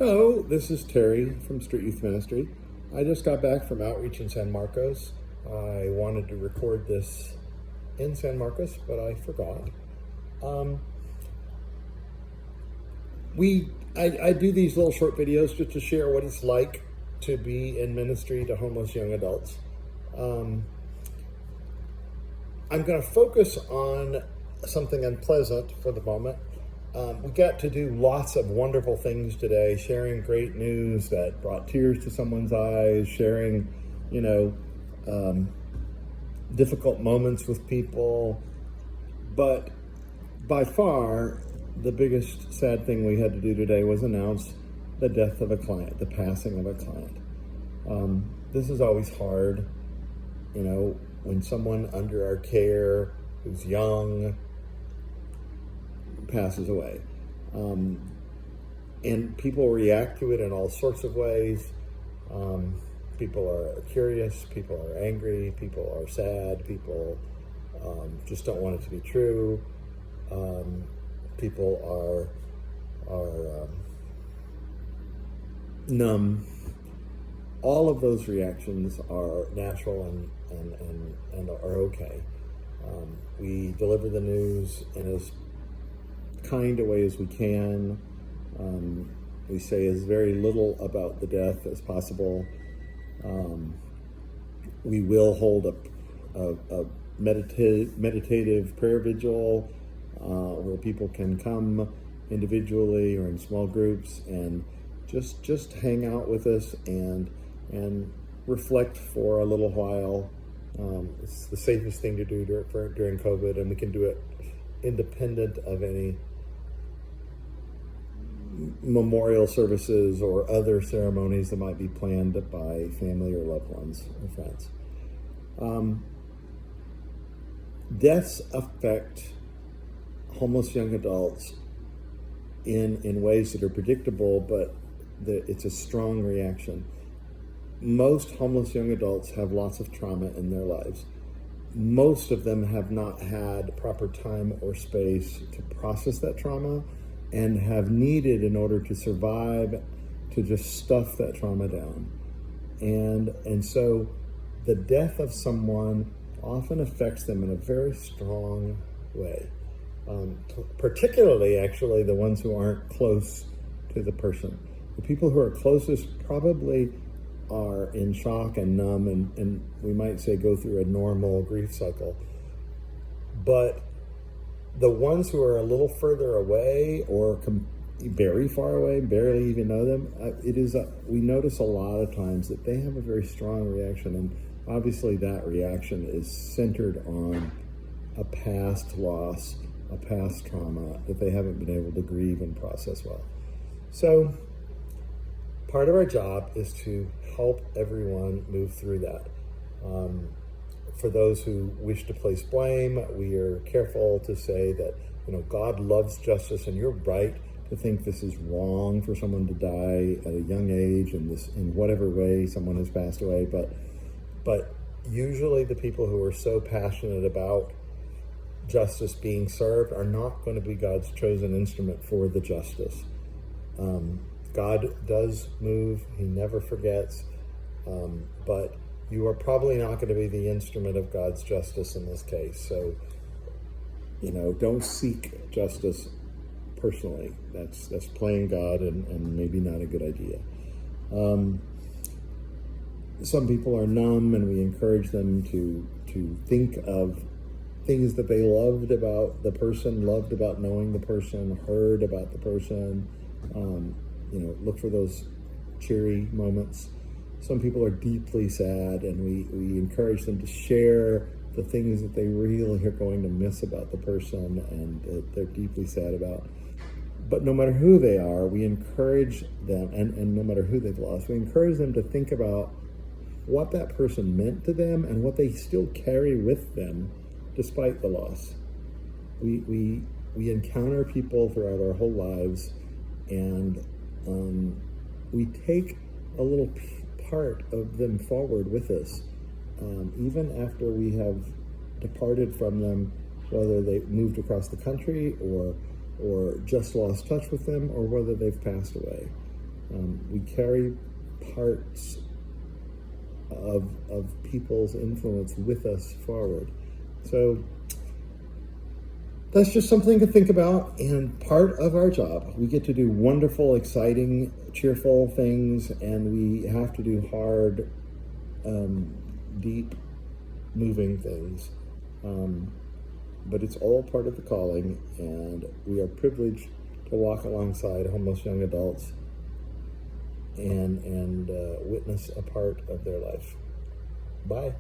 Hello, this is Terry from Street Youth Ministry. I just got back from outreach in San Marcos. I wanted to record this in San Marcos, but I forgot. I do these little short videos just to share what it's like to be in ministry to homeless young adults. I'm going to focus on something unpleasant for the moment. We got to do lots of wonderful things today, sharing great news that brought tears to someone's eyes, sharing, difficult moments with people. But by far, the biggest sad thing we had to do today was announce the death of a client, the passing of a client. This is always hard, when someone under our care who's young passes away. And people react to it in all sorts of ways. People are curious, people are angry, people are sad, people just don't want it to be true. People are numb. All of those reactions are natural and are okay. We deliver the news in as kind a way as we can. We say as very little about the death as possible. We will hold a meditative prayer vigil where people can come individually or in small groups and just hang out with us and reflect for a little while. It's the safest thing to do during COVID, and we can do it independent of any memorial services or other ceremonies that might be planned by family or loved ones or friends. Deaths affect homeless young adults in ways that are predictable, but it's a strong reaction. Most homeless young adults have lots of trauma in their lives. Most of them have not had proper time or space to process that trauma and have needed, in order to survive, to just stuff that trauma down. And so the death of someone often affects them in a very strong way. Particularly, actually, the ones who aren't close to the person. The people who are closest probably are in shock and numb, and we might say go through a normal grief cycle. But the ones who are a little further away or very far away, barely even know them, we notice a lot of times that they have a very strong reaction, and obviously that reaction is centered on a past loss, a past trauma that they haven't been able to grieve and process well. So part of our job is to help everyone move through that. For those who wish to place blame, we are careful to say that, God loves justice, and you're right to think this is wrong for someone to die at a young age and this in whatever way someone has passed away. But usually the people who are so passionate about justice being served are not going to be God's chosen instrument for the justice. God does move, he never forgets, but you are probably not going to be the instrument of God's justice in this case. So, don't seek justice personally. That's playing God and maybe not a good idea. Some people are numb, and we encourage them to think of things that they loved about the person, loved about knowing the person, heard about the person. Look for those cheery moments. Some people are deeply sad, and we encourage them to share the things that they really are going to miss about the person and that they're deeply sad about. But no matter who they are, we encourage them, and no matter who they've lost, we encourage them to think about what that person meant to them and what they still carry with them despite the loss. We encounter people throughout our whole lives, and we take a little part of them forward with us, even after we have departed from them, whether they moved across the country or just lost touch with them, or whether they've passed away. We carry parts of people's influence with us forward. So that's just something to think about, and part of our job. We get to do wonderful, exciting, cheerful things, and we have to do hard, deep, moving things. But it's all part of the calling, and we are privileged to walk alongside homeless young adults and witness a part of their life. Bye.